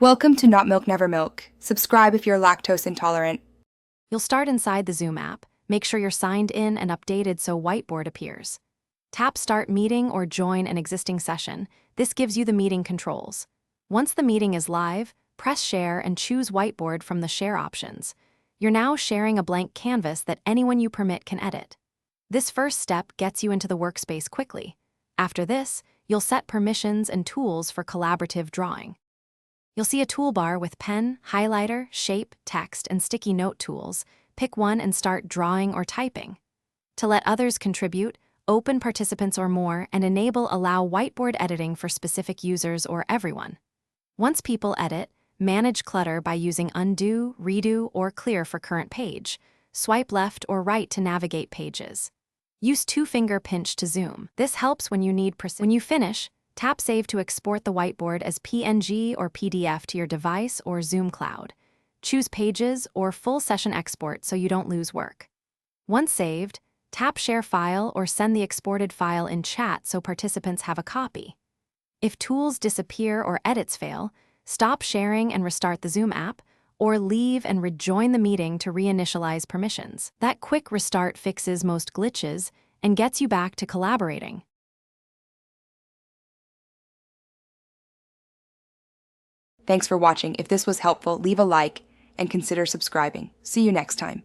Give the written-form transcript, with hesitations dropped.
Welcome to Not Milk Never Milk. Subscribe if you're lactose intolerant. You'll start inside the Zoom app. Make sure you're signed in and updated so Whiteboard appears. Tap Start Meeting or join an existing session. This gives you the meeting controls. Once the meeting is live, press Share and choose Whiteboard from the Share options. You're now sharing a blank canvas that anyone you permit can edit. This first step gets you into the workspace quickly. After this, you'll set permissions and tools for collaborative drawing. You'll see a toolbar with pen, highlighter, shape, text, and sticky note tools. Pick one and start drawing or typing. To let others contribute, open participants or more and allow whiteboard editing for specific users or everyone. Once people edit, manage clutter by using undo, redo, or clear for current page. Swipe left or right to navigate pages. Use two-finger pinch to zoom. This helps when you need precision. When you finish, tap Save to export the whiteboard as PNG or PDF to your device or Zoom Cloud. Choose Pages or Full Session Export so you don't lose work. Once saved, tap Share File or send the exported file in chat so participants have a copy. If tools disappear or edits fail, stop sharing and restart the Zoom app, or leave and rejoin the meeting to reinitialize permissions. That quick restart fixes most glitches and gets you back to collaborating. Thanks for watching. If this was helpful, leave a like and consider subscribing. See you next time.